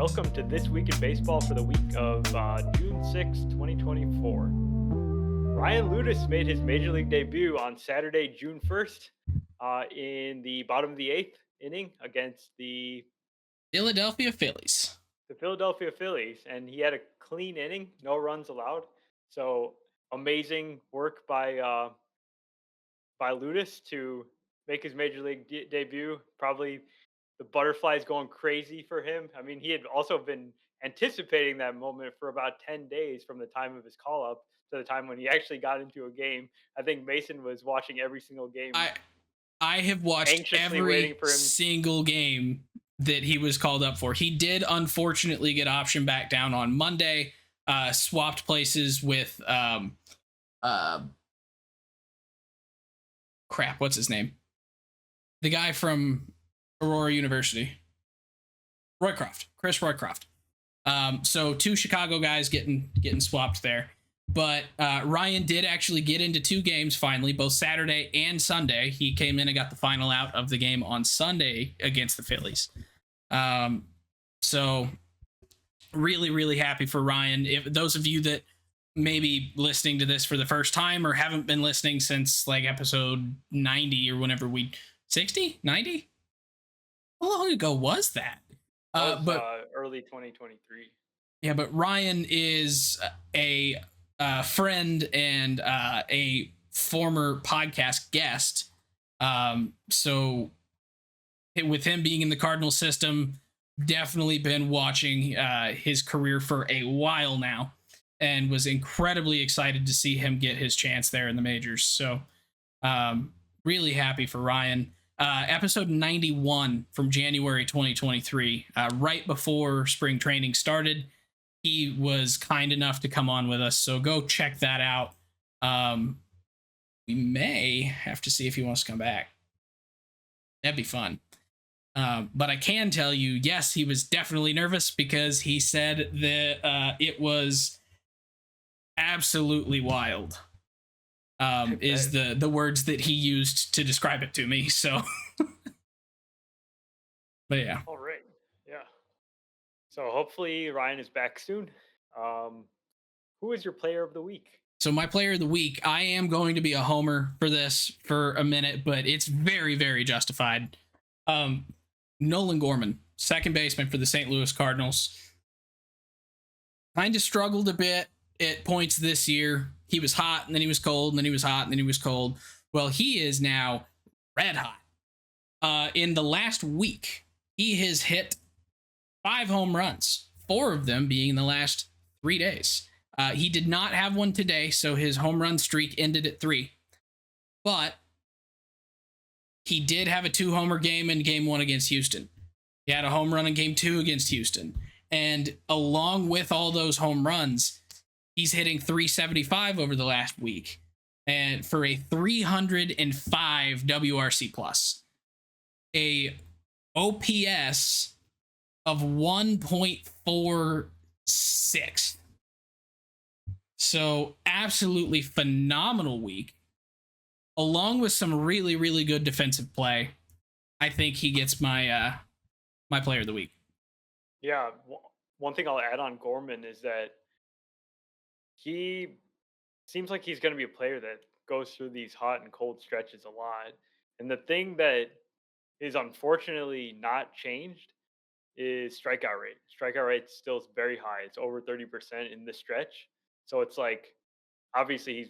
welcome to This Week in Baseball for the week of June 6, 2024. Ryan Loutos made his Major League debut on Saturday, June 1st, in the bottom of the eighth inning against Philadelphia Phillies. the Philadelphia Phillies, and he had a clean inning, no runs allowed. So amazing work by Loutos to make his Major League debut. Probably the butterflies going crazy for him. I mean, he had also been anticipating that moment for about 10 days from the time of his call up to the time when he actually got into a game. I think Mason was watching every single game, I have watched anxiously waiting every for him. single game that he was called up for. He did unfortunately get optioned back down on Monday, swapped places with what's his name? The guy from Aurora University. Chris Roycroft. So two Chicago guys getting swapped there. But Ryan did actually get into two games finally, both Saturday and Sunday. He came in and got the final out of the game on Sunday against the Phillies. So really, really happy for Ryan. If those of you that may be listening to this for the first time or haven't been listening since like episode 90 or whenever 60, 90? How long ago was that? Early 2023. Yeah, but Ryan is a friend and a former podcast guest. So with him being in the Cardinals system, definitely been watching his career for a while now and was incredibly excited to see him get his chance there in the majors. So really happy for Ryan. Episode 91 from January 2023, right before spring training started. He was kind enough to come on with us, so go check that out. We may have to see if he wants to come back. That'd be fun. But I can tell you, yes, he was definitely nervous because he said that it was absolutely wild. Is the words that he used to describe it to me. So, but yeah. All right. Yeah. So hopefully Ryan is back soon. Who is your player of the week? So my player of the week, I am going to be a homer for this for a minute, but it's very, very justified. Nolan Gorman, second baseman for the St. Louis Cardinals. Kind of struggled a bit at points this year. He was hot, and then he was cold, and then he was hot, and then he was cold. Well, he is now red hot. In the last week, he has hit 5 home runs, 4 of them being in the last 3 days. He did not have one today, so his home run streak ended at 3. But he did have a 2-homer game in Game 1 against Houston. He had a home run in Game 2 against Houston. And along with all those home runs, he's hitting 375 over the last week, and for a 305 WRC plus, a OPS of 1.46. So absolutely phenomenal week, along with some really, really good defensive play. I think he gets my my player of the week. Yeah, one thing I'll add on Gorman is that he seems like he's going to be a player that goes through these hot and cold stretches a lot. And the thing that is unfortunately not changed is strikeout rate. Strikeout rate still is very high. It's over 30% in this stretch. So it's like, obviously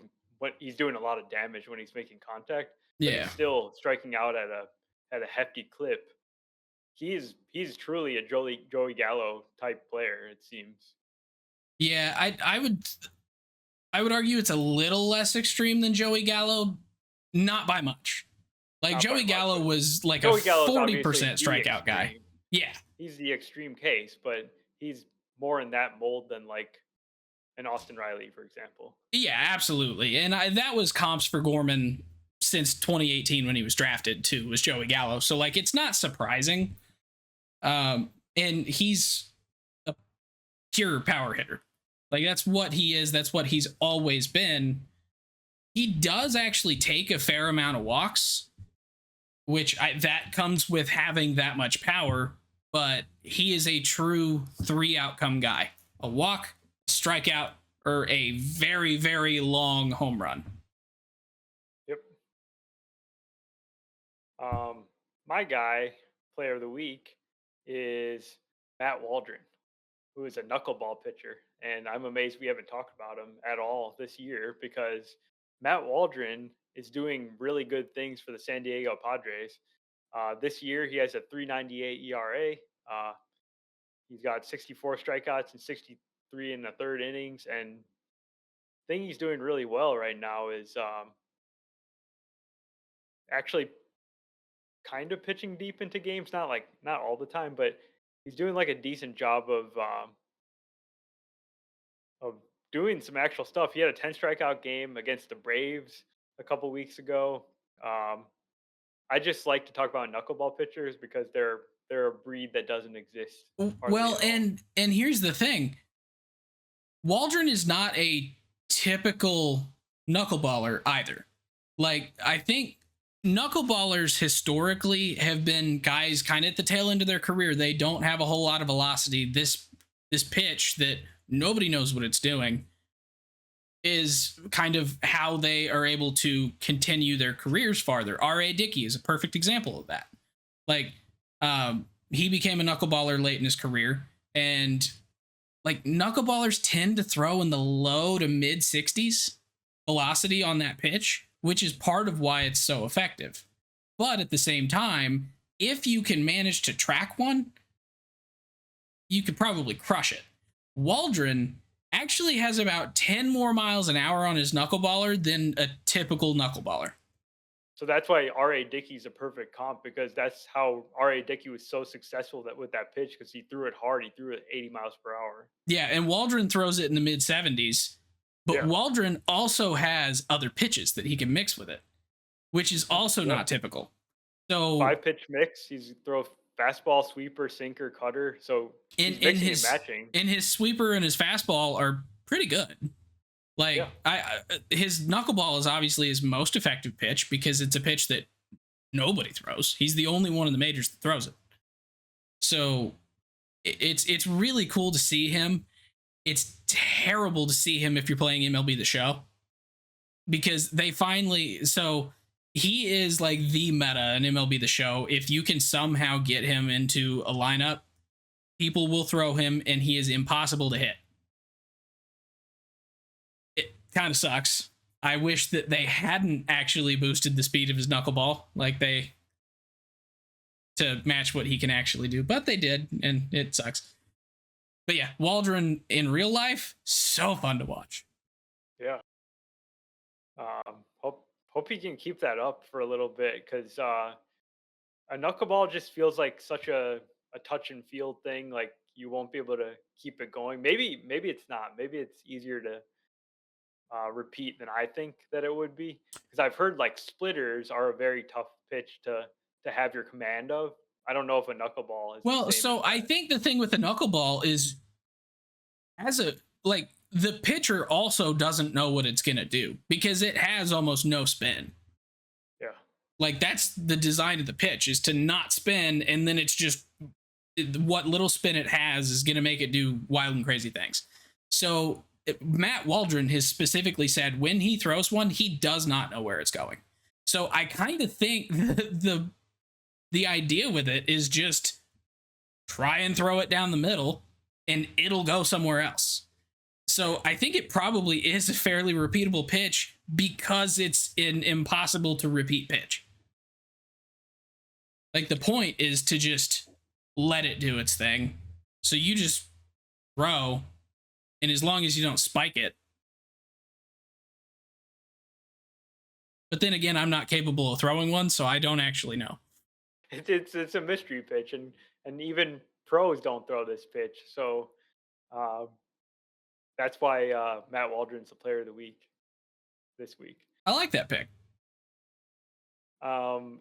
he's doing a lot of damage when he's making contact. But Yeah, he's still striking out at a hefty clip. He's truly a Joey Gallo type player, it seems. yeah. I would argue it's a little less extreme than Joey Gallo, not by much. Like Joey Gallo was like Joey a Gallo's 40% obviously strikeout guy. Yeah. He's the extreme case, but he's more in that mold than like an Austin Riley, for example. Yeah, absolutely. And that was comps for Gorman since 2018 when he was drafted too, was Joey Gallo. So like it's not surprising. And he's a pure power hitter. Like that's what he is. That's what he's always been. He does actually take a fair amount of walks, which that comes with having that much power. but he is a true three outcome guy: a walk, strikeout, or a very, very long home run. Yep. My guy, player of the week, is Matt Waldron, who is a knuckleball pitcher. And I'm amazed we haven't talked about him at all this year because Matt Waldron is doing really good things for the San Diego Padres. This year, he has a 3.98 ERA. Uh, he's got 64 strikeouts and 63 in the third innings. And thing he's doing really well right now is actually kind of pitching deep into games. Not all the time, but he's doing like a decent job of doing some actual stuff. He had a 10 strikeout game against the Braves a couple weeks ago. Um, I just like to talk about knuckleball pitchers because they're a breed that doesn't exist hardly Well, at all. and here's the thing: Waldron is not a typical knuckleballer either. Like, I think knuckleballers historically have been guys kind of at the tail end of their career. They don't have a whole lot of velocity. This pitch that nobody knows what it's doing is kind of how they are able to continue their careers farther. R.A. Dickey is a perfect example of that. Like, he became a knuckleballer late in his career, and like knuckleballers tend to throw in the low to mid 60s velocity on that pitch, which is part of why it's so effective. But at the same time, if you can manage to track one, you could probably crush it. Waldron actually has about 10 more miles an hour on his knuckleballer than a typical knuckleballer. So that's why R.A. Dickey's a perfect comp because that's how R.A. Dickey was so successful with that pitch because he threw it hard. He threw it 80 miles per hour. Yeah, and Waldron throws it in the mid 70s, but Yeah. Waldron also has other pitches that he can mix with it, which is also Yeah. not typical. So 5 pitch mix. He's throw fastball, sweeper, sinker, cutter. So in he's in mixing and his matching. in his sweeper and his fastball are pretty good. Yeah. Like, his knuckleball is obviously his most effective pitch because it's a pitch that nobody throws. He's the only one in the majors that throws it. So it's really cool to see him. It's terrible to see him if you're playing MLB The Show, because they finally, so he is like the meta in MLB The Show. If you can somehow get him into a lineup, people will throw him and he is impossible to hit. It kind of sucks. I wish that they hadn't actually boosted the speed of his knuckleball like they to match what he can actually do, but they did, and it sucks. But yeah, Waldron in real life, so fun to watch. Yeah. Hope he can keep that up for a little bit because a knuckleball just feels like such a touch and feel thing. Like you won't be able to keep it going. Maybe it's not. Maybe it's easier to repeat than I think that it would be because I've heard like splitters are a very tough pitch to have your command of. I don't know if a knuckleball is the Well, same as so I that. think the thing with the knuckleball is, as a like, the pitcher also doesn't know what it's gonna do because it has almost no spin. Yeah. Like, that's the design of the pitch, is to not spin, and then it's just what little spin it has is gonna make it do wild and crazy things. So Matt Waldron has specifically said when he throws one, he does not know where it's going. So I kind of think the idea with it is just try and throw it down the middle and it'll go somewhere else. So I think it probably is a fairly repeatable pitch because it's an impossible to repeat pitch. Like, the point is to just let it do its thing. So you just throw, and as long as you don't spike it. But then again, I'm not capable of throwing one, so I don't actually know. It's a mystery pitch, and even pros don't throw this pitch. So um, that's why Matt Waldron's the player of the week this week. I like that pick. Um,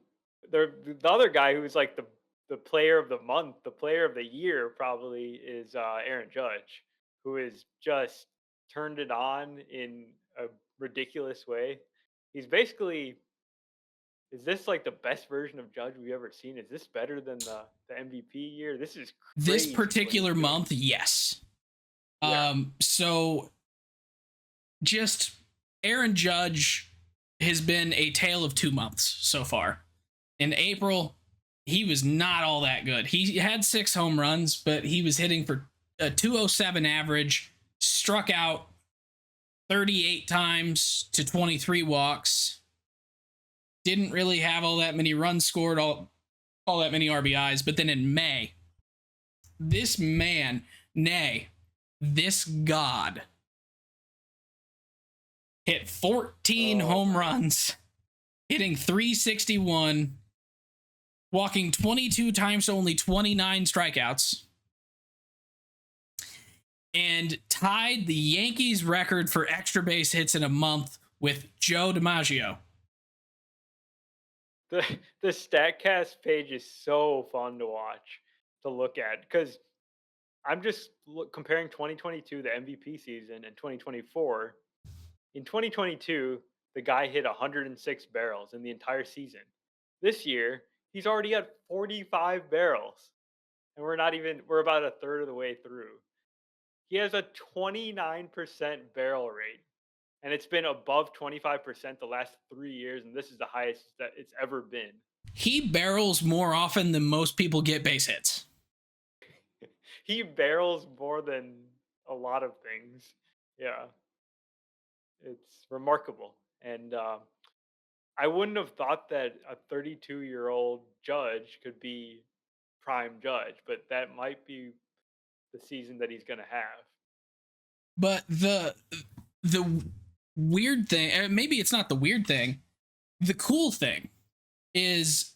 the other guy who's like the player of the month, the player of the year, probably is Aaron Judge, who has just turned it on in a ridiculous way. He's basically is this like the best version of Judge we've ever seen? Is this better than the MVP year? This is This crazy what he's particular doing. month, yes. Yeah. So just Aaron Judge has been a tale of 2 months so far. In April, he was not all that good. He had 6 home runs, but he was hitting for a 207 average, struck out 38 times to 23 walks. Didn't really have all that many runs scored, all that many RBIs. But then in May, this man, nay, this god, hit 14 home runs, hitting 361, walking 22 times to only 29 strikeouts, and tied the Yankees record for extra base hits in a month with Joe DiMaggio. The Statcast page is so fun to watch, to look at, because I'm just comparing 2022, the MVP season, and 2024. In 2022, the guy hit 106 barrels in the entire season. This year, he's already at 45 barrels, and we're about a third of the way through. He has a 29% barrel rate, and it's been above 25% the last 3 years, and this is the highest that it's ever been. He barrels more often than most people get base hits. He barrels more than a lot of things. Yeah. It's remarkable. And I wouldn't have thought that a 32-year-old Judge could be prime Judge, but that might be the season that he's going to have. But the weird thing, maybe it's not the weird thing, the cool thing is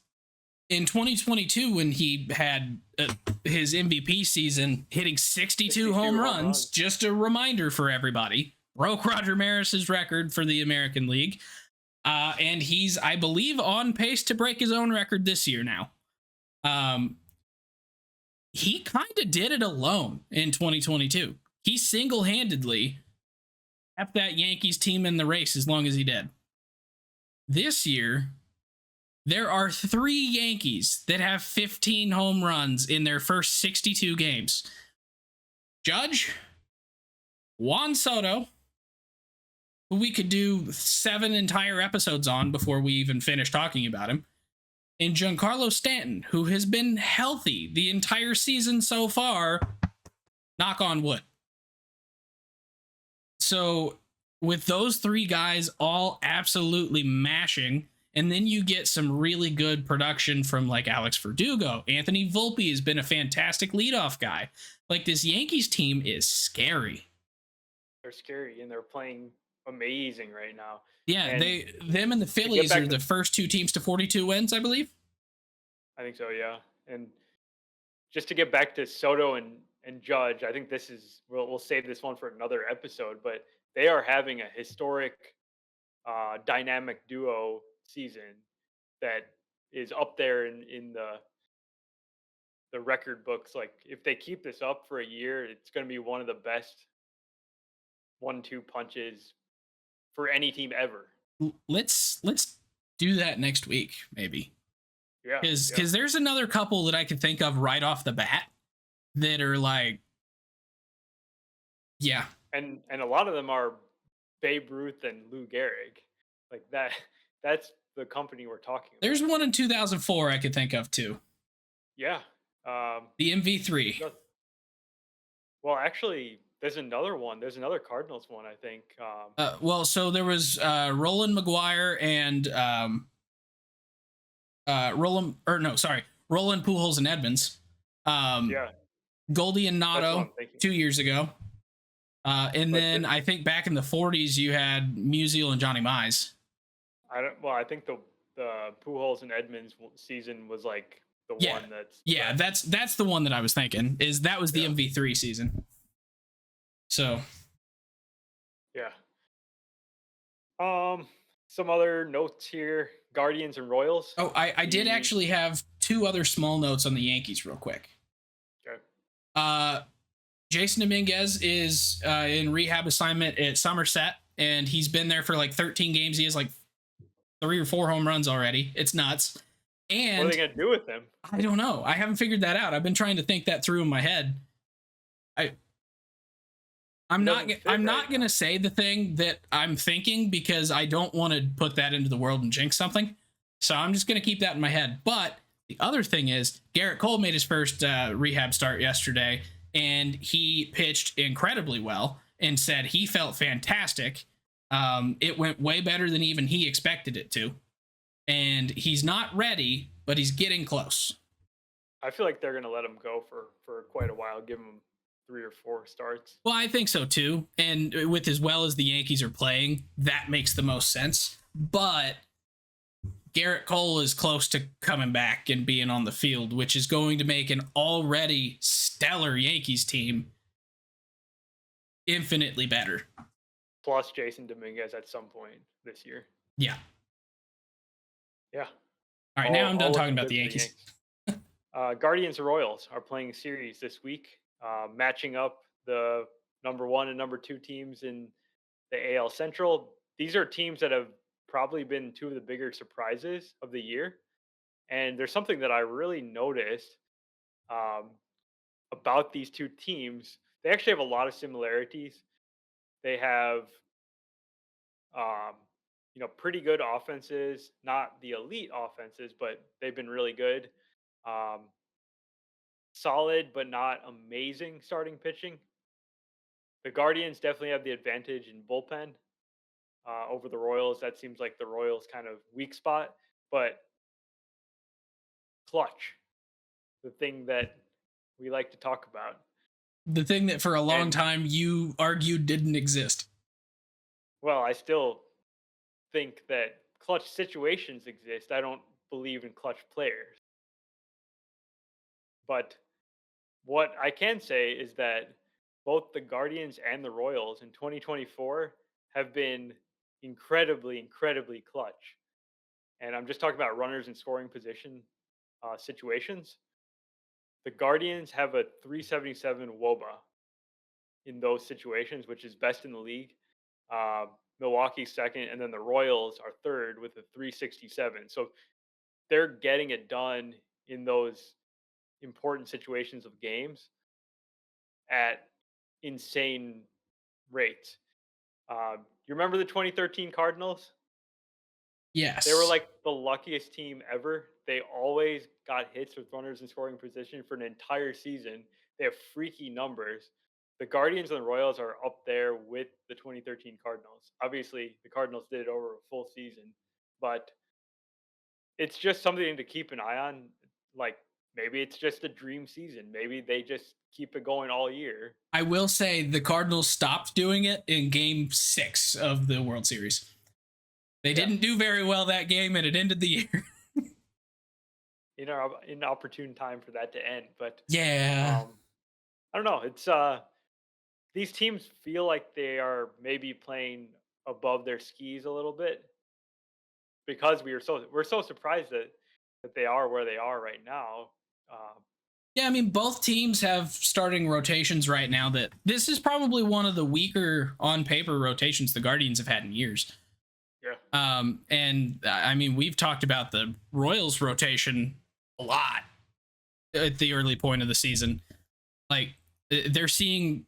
in 2022 when he had his MVP season hitting 62 home runs, just a reminder for everybody, broke Roger Maris's record for the American League. And he's, I believe, on pace to break his own record this year now. He kind of did it alone in 2022. He single-handedly kept that Yankees team in the race as long as he did. This year, there are 3 Yankees that have 15 home runs in their first 62 games. Judge, Juan Soto, who we could do 7 entire episodes on before we even finish talking about him, and Giancarlo Stanton, who has been healthy the entire season so far, knock on wood. So with those 3 guys all absolutely mashing, and then you get some really good production from like Alex Verdugo. Anthony Volpe has been a fantastic leadoff guy. Like, this Yankees team is scary. They're scary, and they're playing amazing right now. Yeah, and them and the Phillies are the first 2 teams to 42 wins, I believe. I think so, yeah. And just to get back to Soto and Judge, I think this is, we'll save this one for another episode, but they are having a historic dynamic duo season that is up there in the record books. Like, if they keep this up for a year, it's going to be one of the best 1-2 punches for any team ever. Let's do that next week, maybe. Yeah, because there's another couple that I could think of right off the bat that are like, yeah, and a lot of them are Babe Ruth and Lou Gehrig, like that. That's the company we're talking about. There's one in 2004 I could think of too. Yeah, the MV3. Well, actually, there's another one. There's another Cardinals one, I think. Well, so there was Roland McGuire and Roland Pujols and Edmonds. Yeah. Goldie and Nato 2 years ago. And then I think back in the 40s you had Musial and Johnny Mize. I think the Pujols and Edmonds season was like the one that's that's the one that I was thinking. That was the MV3 season. So yeah. Some other notes here: Guardians and Royals. Oh, I did actually have 2 other small notes on the Yankees real quick. Okay. Jason Dominguez is in rehab assignment at Somerset, and he's been there for like 13 games. He has like 3 or 4 home runs already. It's nuts. And what are they going to do with him? I don't know. I haven't figured that out. I've been trying to think that through in my head. I'm not going to say the thing that I'm thinking because I don't want to put that into the world and jinx something. So I'm just going to keep that in my head. But the other thing is Garrett Cole made his first rehab start yesterday, and he pitched incredibly well and said he felt fantastic. It went way better than even he expected it to. And he's not ready, but he's getting close. I feel like they're going to let him go for quite a while, give him 3 or 4 starts. Well, I think so too. And with as well as the Yankees are playing, that makes the most sense. But Garrett Cole is close to coming back and being on the field, which is going to make an already stellar Yankees team infinitely better. Plus Jason Dominguez at some point this year. Yeah. Yeah. All right, now I'm done talking about the Yankees. Guardians and Royals are playing a series this week, matching up the number 1 and number 2 teams in the AL Central. These are teams that have probably been 2 of the bigger surprises of the year. And there's something that I really noticed about these 2 teams. They actually have a lot of similarities. They have, pretty good offenses, not the elite offenses, but they've been really good. Solid, but not amazing starting pitching. The Guardians definitely have the advantage in bullpen over the Royals. That seems like the Royals' kind of weak spot, but clutch, the thing that we like to talk about. The thing that for a long time you argued didn't exist. Well, I still think that clutch situations exist. I don't believe in clutch players. But what I can say is that both the Guardians and the Royals in 2024 have been incredibly, incredibly clutch. And I'm just talking about runners in scoring position situations. The Guardians have a 377 WOBA in those situations, which is best in the league. Milwaukee's second, and then the Royals are third with a 367. So they're getting it done in those important situations of games at insane rates. You remember the 2013 Cardinals? Yes. They were like the luckiest team ever. They always got hits with runners in scoring position for an entire season. They have freaky numbers. The Guardians and the Royals are up there with the 2013 Cardinals. Obviously, the Cardinals did it over a full season, but it's just something to keep an eye on. Like, maybe it's just a dream season. Maybe they just keep it going all year. I will say the Cardinals stopped doing it in Game 6 of the World Series. They didn't do very well that game, and it ended the year. In opportune time for that to end. But yeah, I don't know. It's these teams feel like they are maybe playing above their skis a little bit because we're so surprised that they are where they are right now. Yeah, I mean, both teams have starting rotations right now that this is probably one of the weaker on paper rotations the Guardians have had in years. Yeah. And I mean, we've talked about the Royals rotation a lot at the early point of the season. Like, they're seeing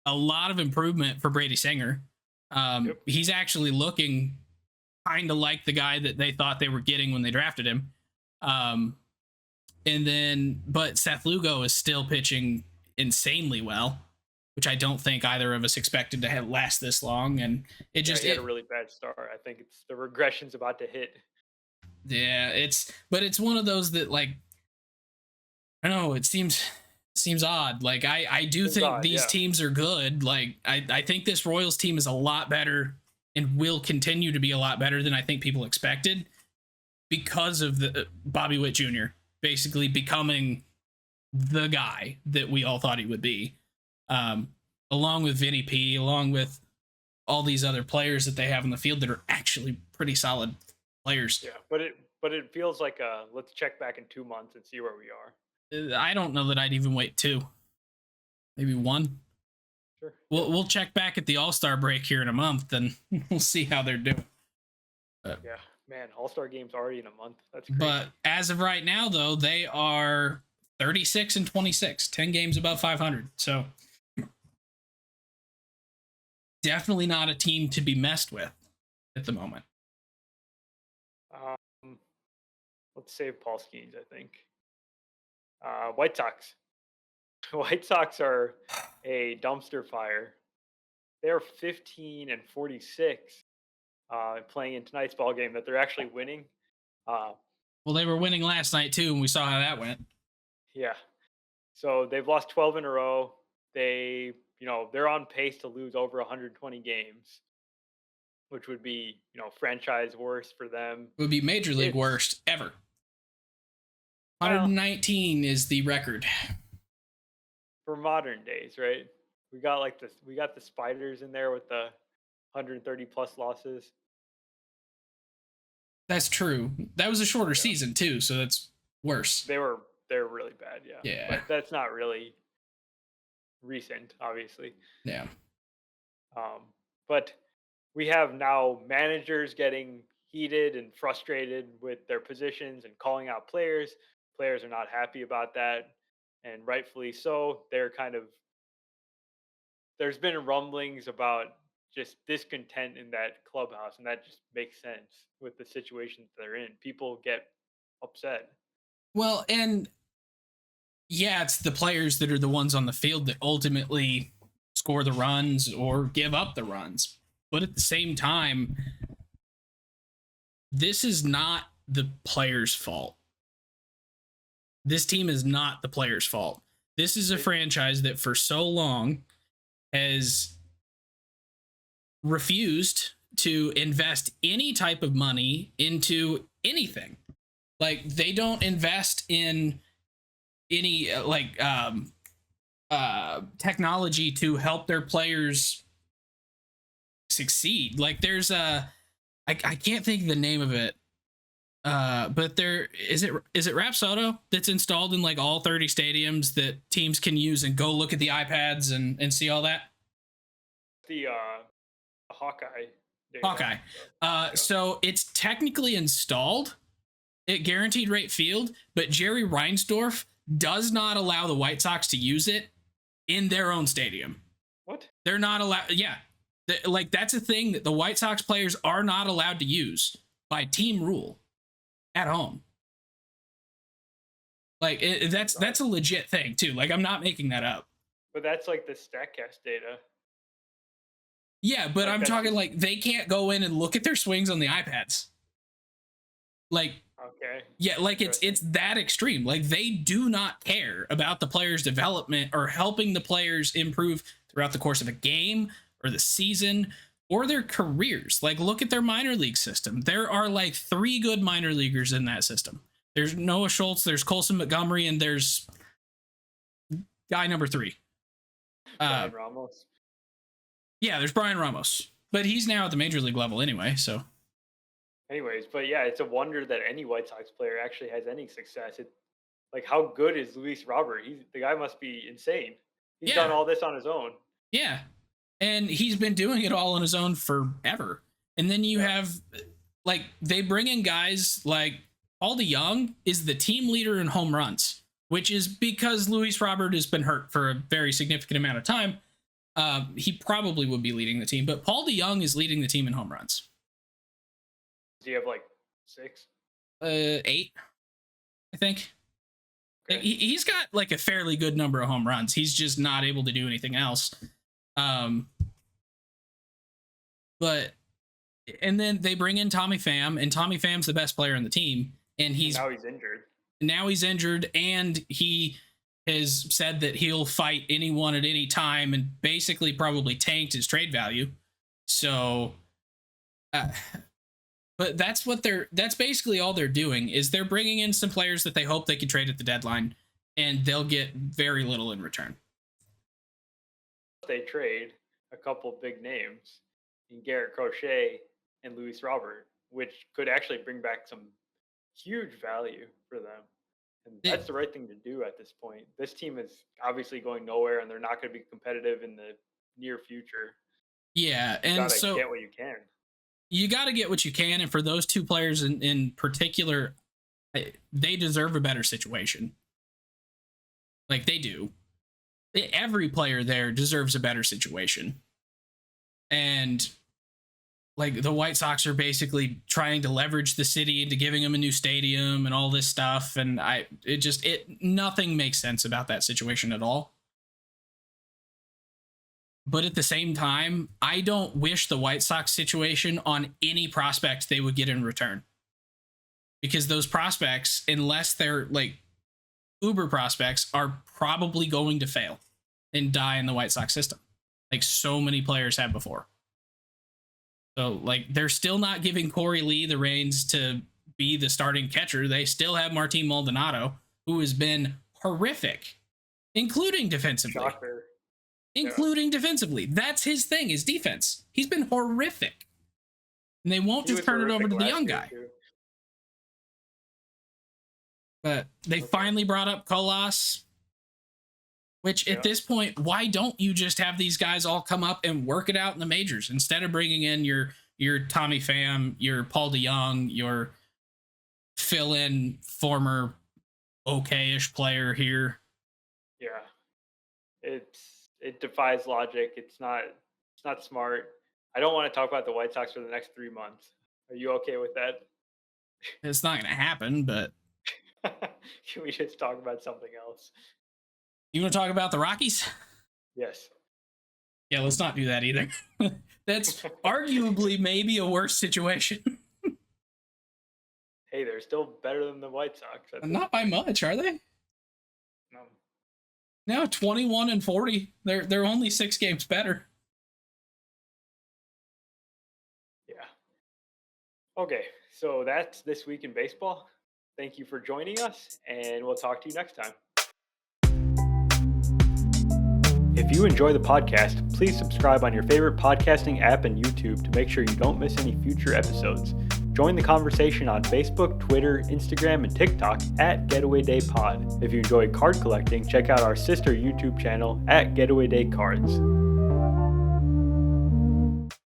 a lot of improvement for Brady Singer. He's actually looking kind of like the guy that they thought they were getting when they drafted him. But Seth Lugo is still pitching insanely well, which I don't think either of us expected to have last this long. And he had a really bad start. I think it's the regression's about to hit. Yeah, it's one of those that, like, I don't know, it seems odd. Like, I do think these teams are good. Like, I think this Royals team is a lot better and will continue to be a lot better than I think people expected because of the Bobby Witt Jr. basically becoming the guy that we all thought he would be, along with Vinny P, along with all these other players that they have in the field that are actually pretty solid players. Yeah, but it feels like let's check back in 2 months and see where we are. I don't know that I'd even wait 2, maybe 1. Sure. We'll check back at the All-Star break here in a month, and we'll see how they're doing. Yeah. Man, All-Star game's already in a month. That's But crazy. as of right now, though, they are 36-26, 10 games above 500. So definitely not a team to be messed with at the moment. Um, let's save Paul Skeens, I think. White Sox. White Sox are a dumpster fire. They're 15-46, playing in tonight's ball game that they're actually winning. Uh, Well, they were winning last night too, and we saw how that went. yeah. So they've lost 12 in a row. They're on pace to lose over 120 games, which would be, franchise worst for them. It would be major league It's worst ever. well 119 is the record. for modern days, right? We got the Spiders in there with the 130 plus losses. That's true. That was a shorter Yeah. season too, so that's worse. They're really bad, yeah. Yeah. But that's not really recent, obviously. Yeah. But we have now managers getting heated and frustrated with their positions and calling out players. Players are not happy about that, and rightfully so. There's been rumblings about just discontent in that clubhouse, and that just makes sense with the situations they're in. People get upset. Well, and yeah, it's the players that are the ones on the field that ultimately score the runs or give up the runs. But at the same time, this is not the players' fault. This team is not the players' fault. This is a franchise that for so long has refused to invest any type of money into anything. Like they don't invest in any technology to help their players succeed. Like there's I can't think of the name of it. But there is it Rapsodo that's installed in like all 30 stadiums that teams can use and go look at the iPads and see all that. The Hawkeye. Hawkeye. So it's technically installed at Guaranteed Rate Field, but Jerry Reinsdorf does not allow the White Sox to use it in their own stadium. What? They're not allowed. Yeah. Like that's a thing that the White Sox players are not allowed to use by team rule at home. Like that's a legit thing too. Like I'm not making that up. But that's like the Statcast data. Yeah, but I'm talking like they can't go in and look at their swings on the iPads. Like okay. Yeah, like it's that extreme. Like they do not care about the players' development or helping the players improve throughout the course of a game or the season or their careers. Like look at their minor league system. There are like 3 good minor leaguers in that system. There's Noah Schultz, there's Colson Montgomery, and there's guy number 3. Brian Ramos. Yeah, there's Brian Ramos. But he's now at the major league level anyway, so anyways, but yeah, it's a wonder that any White Sox player actually has any success. Like how good is Luis Robert? The guy must be insane. He's done all this on his own. Yeah. And he's been doing it all on his own forever. And then you have like they bring in guys like Paul DeYoung is the team leader in home runs, which is because Luis Robert has been hurt for a very significant amount of time. He probably would be leading the team, but Paul DeYoung is leading the team in home runs. Do you have like 6? 8, I think. Okay. He's got like a fairly good number of home runs. He's just not able to do anything else. But and then they bring in Tommy Pham, and Tommy Pham's the best player on the team, and now he's injured. Now he's injured, and he has said that he'll fight anyone at any time, and basically probably tanked his trade value. So, but that's basically all they're doing is they're bringing in some players that they hope they can trade at the deadline, and they'll get very little in return. They trade a couple big names in Garrett Crochet and Luis Robert, which could actually bring back some huge value for them. And that's the right thing to do at this point. This team is obviously going nowhere, and they're not going to be competitive in the near future. Yeah, and you gotta get what you can. you got to get what you can. And for those two players in particular, they deserve a better situation. Like they do. Every player there deserves a better situation. And like the White Sox are basically trying to leverage the city into giving them a new stadium and all this stuff. And nothing makes sense about that situation at all. But at the same time, I don't wish the White Sox situation on any prospect they would get in return. Because those prospects, unless they're like uber prospects, are probably going to fail and die in the White Sox system. Like so many players have before. So, like, they're still not giving Corey Lee the reins to be the starting catcher. They still have Martin Maldonado, who has been horrific, including defensively. Shocker. Including defensively. That's his thing, his defense. He's been horrific. And they won't just turn it over to the young guy. But they finally brought up Colas, which at this point, why don't you just have these guys all come up and work it out in the majors instead of bringing in your Tommy Pham, your Paul DeYoung, your fill-in former okay-ish player here? Yeah, it defies logic. It's not smart. I don't want to talk about the White Sox for the next 3 months. Are you okay with that? It's not going to happen, but can we just talk about something else? You want to talk about the Rockies? Yes. Yeah, let's not do that either. That's arguably maybe a worse situation. Hey, they're still better than the White Sox. Not by much, are they? No. No, 21-40. They're only 6 games better. Yeah. Okay, so that's this week in baseball. Thank you for joining us, and we'll talk to you next time. If you enjoy the podcast, please subscribe on your favorite podcasting app and YouTube to make sure you don't miss any future episodes. Join the conversation on Facebook, Twitter, Instagram, and TikTok at Getaway Day Pod. If you enjoy card collecting, check out our sister YouTube channel at Getaway Day Cards.